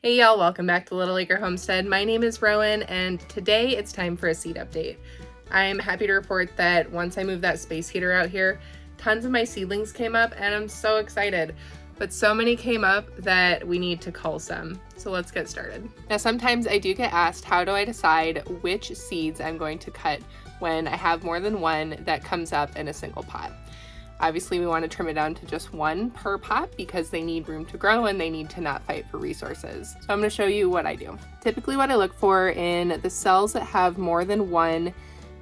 Hey y'all, welcome back to Little Acre Homestead. My name is Rowan and today it's time for a seed update. I'm happy to report that once I moved that space heater out here, tons of my seedlings came up and I'm so excited. But so many came up that we need to cull some. So let's get started. Now sometimes I do get asked how do I decide which seeds I'm going to cut when I have more than one that comes up in a single pot. Obviously, we want to trim it down to just one per pot because they need room to grow and they need to not fight for resources. So I'm going to show you what I do. Typically what I look for in the cells that have more than one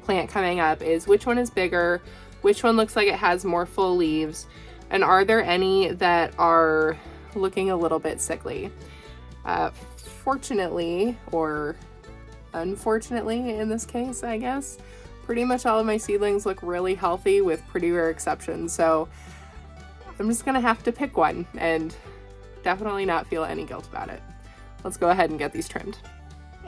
plant coming up is which one is bigger, which one looks like it has more full leaves, and are there any that are looking a little bit sickly. Fortunately, or unfortunately in this case, I guess, pretty much all of my seedlings look really healthy with pretty rare exceptions, so I'm just gonna have to pick one and definitely not feel any guilt about it. Let's go ahead and get these trimmed.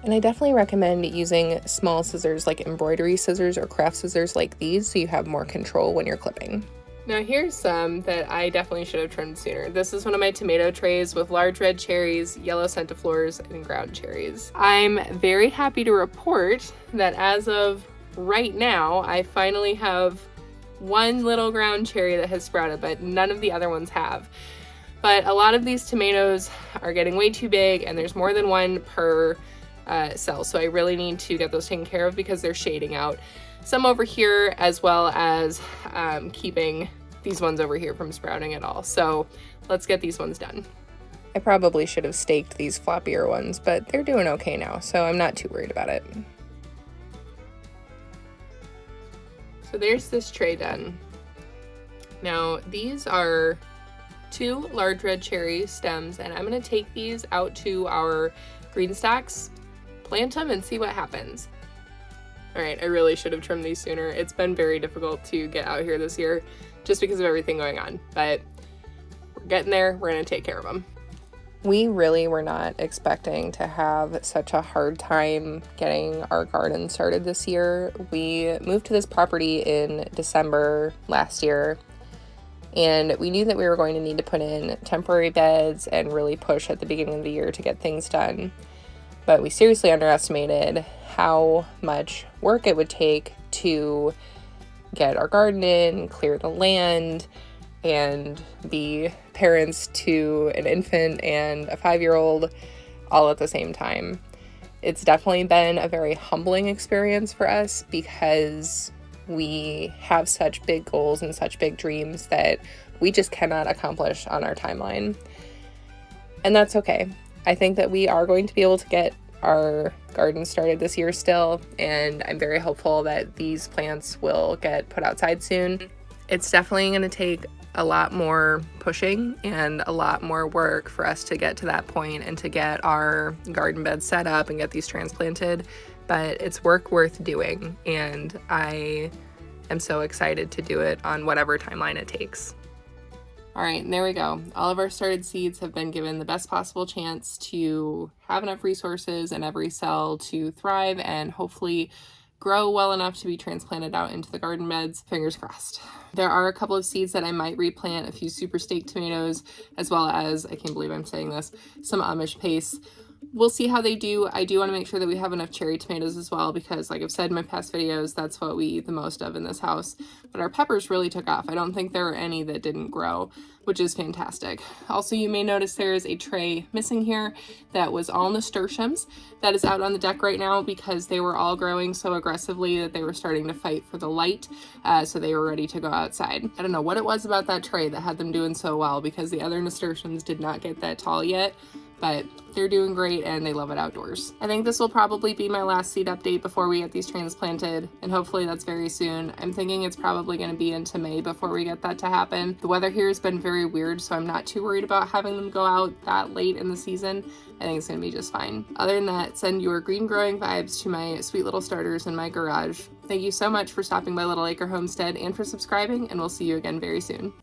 And I definitely recommend using small scissors like embroidery scissors or craft scissors like these so you have more control when you're clipping. Now here's some that I definitely should have trimmed sooner. This is one of my tomato trays with large red cherries, yellow centiflors, and ground cherries. I'm very happy to report that as of right now, I finally have one little ground cherry that has sprouted, but none of the other ones have. But a lot of these tomatoes are getting way too big and there's more than one per cell. So I really need to get those taken care of because they're shading out some over here as well as keeping these ones over here from sprouting at all. So let's get these ones done. I probably should have staked these floppier ones, but they're doing okay now, so I'm not too worried about it. So there's this tray done. Now these are 2 large red cherry stems and I'm gonna take these out to our green stacks, plant them and see what happens. All right, I really should have trimmed these sooner. It's been very difficult to get out here this year just because of everything going on, but we're getting there. We're gonna take care of them. We really were not expecting to have such a hard time getting our garden started this year. We moved to this property in December last year, and we knew that we were going to need to put in temporary beds and really push at the beginning of the year to get things done. But we seriously underestimated how much work it would take to get our garden in, clear the land, and be parents to an infant and a 5-year-old all at the same time. It's definitely been a very humbling experience for us because we have such big goals and such big dreams that we just cannot accomplish on our timeline. And that's okay. I think that we are going to be able to get our garden started this year still, and I'm very hopeful that these plants will get put outside soon. It's definitely going to take a lot more pushing and a lot more work for us to get to that point and to get our garden beds set up and get these transplanted, but it's work worth doing, and I am so excited to do it on whatever timeline it takes. All right, and there we go. All of our started seeds have been given the best possible chance to have enough resources in every cell to thrive and hopefully grow well enough to be transplanted out into the garden beds. Fingers crossed. There are a couple of seeds that I might replant, a few super steak tomatoes, as well as, I can't believe I'm saying this, some Amish paste. We'll see how they do. I do want to make sure that we have enough cherry tomatoes as well because, like I've said in my past videos, that's what we eat the most of in this house. But our peppers really took off. I don't think there were any that didn't grow, which is fantastic. Also, you may notice there is a tray missing here that was all nasturtiums. That is out on the deck right now because they were all growing so aggressively that they were starting to fight for the light, so they were ready to go outside. I don't know what it was about that tray that had them doing so well because the other nasturtiums did not get that tall yet, but they're doing great and they love it outdoors. I think this will probably be my last seed update before we get these transplanted, and hopefully that's very soon. I'm thinking it's probably going to be into May before we get that to happen. The weather here has been very weird, so I'm not too worried about having them go out that late in the season. I think it's going to be just fine. Other than that, send your green growing vibes to my sweet little starters in my garage. Thank you so much for stopping by Little Acre Homestead and for subscribing, and we'll see you again very soon.